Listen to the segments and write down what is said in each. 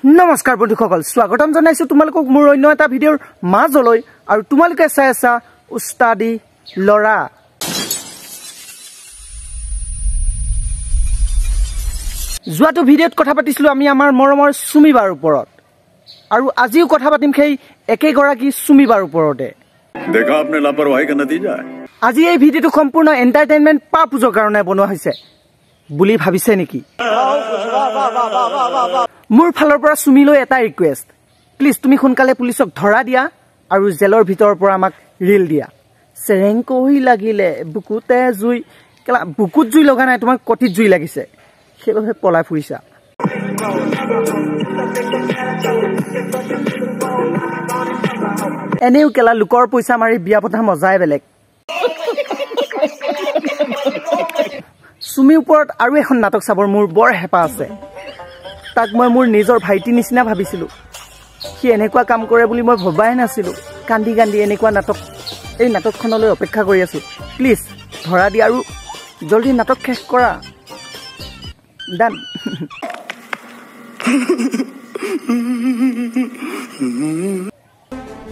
নমস্কাৰ বন্ধুসকল, স্বাগতম জনাইছো তোমালোকক মোৰ অন্য এটা ভিডিঅ'ৰ মাজলৈ। আৰু তোমালোকে চাই আছা উস্তাদি লৰা। যোৱাটো ভিডিঅ'ত কথা পাতিছিলো আমি আমাৰ মৰমৰ সুমিবাৰ ওপৰত, আৰু আজিও কথা পাতিম সেই একেগৰাকী সুমিবাৰ ওপৰতে। দেখা আপনে লাপৰৱাহী কা নতিজা। আজি এই ভিডিঅ'টো সম্পূৰ্ণ এণ্টাৰটেইনমেণ্ট পাৰপোজৰ কাৰণে বনোৱা হৈছে বুলি ভাবিছে নেকি? মোৰ ফালৰ পৰা সুমিলৈ এটা ৰিকুৱেষ্ট, প্লিজ তুমি সোনকালে পুলিচক ধৰা দিয়া আৰু জেলৰ ভিতৰৰ পৰা আমাক ৰিল দিয়া। চেৰেংকহি লাগিলে বুকুতে জুই, কেলা বুকুত জুই লগা নাই, তোমাক কটিত জুই লাগিছে, সেইবাবে পলাই ফুৰিছা। এনেও কেলা লোকৰ পইচা মাৰি বিয়া পতা মজাই বেলেগ। সুমিৰ ওপৰত আৰু এখন নাটক চাবৰ মোৰ বৰ হেঁপাহ আছে। তাক মই মোৰ নিজৰ ভাইটি নিচিনা ভাবিছিলো, সি এনেকুৱা কাম কৰে বুলি মই ভবাই নাছিলো। কান্দি কান্দি এনেকুৱা নাটক, এই নাটকখনলৈ অপেক্ষা কৰি আছো। প্লিজ ধৰা দিয়া আৰু জলদি নাটক শেষ কৰা। ডান।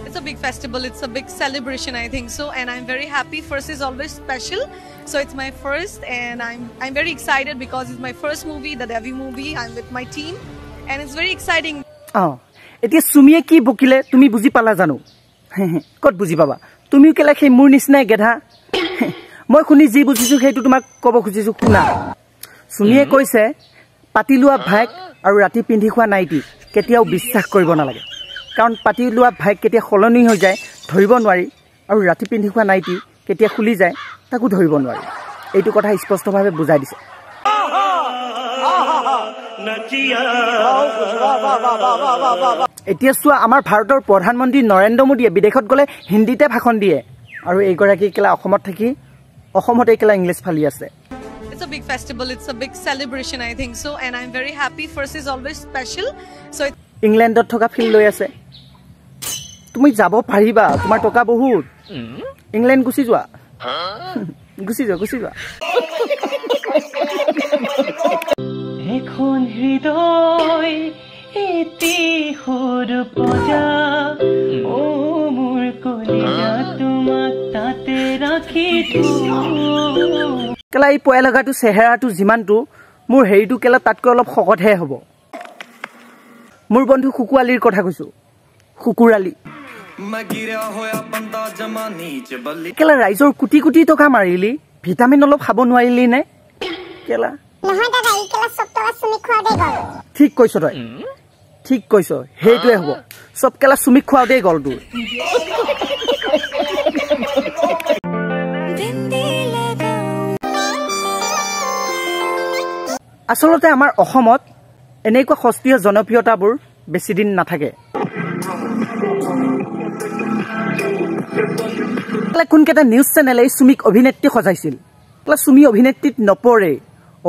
It's a big festival, it's a big celebration, I think so, and I'm very happy. First is always special, so it's my first, and I'm very excited because it's my first movie, the debut movie. I'm with my team, and it's very exciting. এতিয়া সুমিয়ে কি বকিলে তুমি বুজি পালা জানো? ক'ত বুজি পাবা? তুমিও কেলা সেই মোৰ নিচিনাই গেধা। মই শুনি যি বুজিছো সেইটো তোমাক ক'ব খুজিছো, শুনা। সুমিয়ে কৈছে পাতি লোৱা ভাইক আৰু ৰাতি পিন্ধি খোৱা নাইটি কেতিয়াও বিশ্বাস কৰিব নালাগে, কাৰণ পাতি লোৱা ভাইক কেতিয়া সলনি হৈ যায় ধৰিব নোৱাৰি, আৰু ৰাতি পিন্ধি খোৱা নাইটি কেতিয়া খুলি যায় তাকো ধৰিব নোৱাৰি। এইটো কথা স্পষ্টভাৱে বুজাই দিছে। এতিয়া চোৱা, আমাৰ ভাৰতৰ প্ৰধানমন্ত্ৰী নৰেন্দ্ৰ মোদীয়ে বিদেশত গ'লে হিন্দীতে ভাষণ দিয়ে, আৰু এইগৰাকী কেলা অসমত থাকি অসমতে কেলা ইংলিছ ফালি আছে। It's a big festival, it's a big celebration, I think so, and I'm very happy. First is always special, so ইংলেণ্ডত থকা ফিল লৈ আছে। তুমি যাব পাৰিবা, তোমাৰ টকা বহুত। ইংলেণ্ড গুচি যোৱা, গুচি যোৱা, গুচি যোৱা। এখন হৃদয় এটি সৰু পজা, ও মোৰ কলিজা তোমাক তাতে ৰাখি কেলা এই পয়া লগাটো চেহেৰাটো যিমানটো, মোৰ হেৰিটো কেলা তাতকৈ অলপ শকতহে হ'ব। মোৰ বন্ধু শুকুৱালীৰ কথা কৈছো, শুকুৰালী। কেলা ৰাইজৰ কোটি কোটি টকা মাৰিলি, ভিটামিন অলপ খাব নোৱাৰিলি নে কেলা? ঠিক কৈছ তই, ঠিক কৈছ, সেইটোৱে হ'ব। চব কেলা চুমিক খোৱাওতেই গ'ল তোৰ। আচলতে আমাৰ অসমত এনেকুৱা সস্তীয় জনপ্ৰিয়তাবোৰ বেছি দিন নাথাকে। কোনকেইটা নিউজ চেনেলে চুমিক অভিনেত্ৰী সজাইছিল, চুমি অভিনেত্ৰীত নপৰে।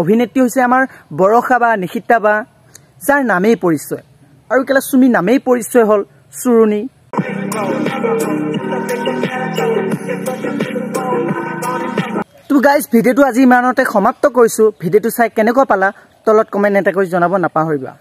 অভিনেত্ৰী হৈছে আমাৰ বৰষা বা নিশিতা বা, যাৰ নামেই পৰিচয়, আৰু কেলা চুমি নামেই পৰিচয় হ'ল চুৰণী। তো গাইজ, ভিডিঅ'টো আজি ইমানতে সমাপ্ত কৰিছো। ভিডিঅ'টো চাই কেনেকুৱা পালা তলত কমেণ্ট এটা কৰি জনাব নাপাহৰিবা।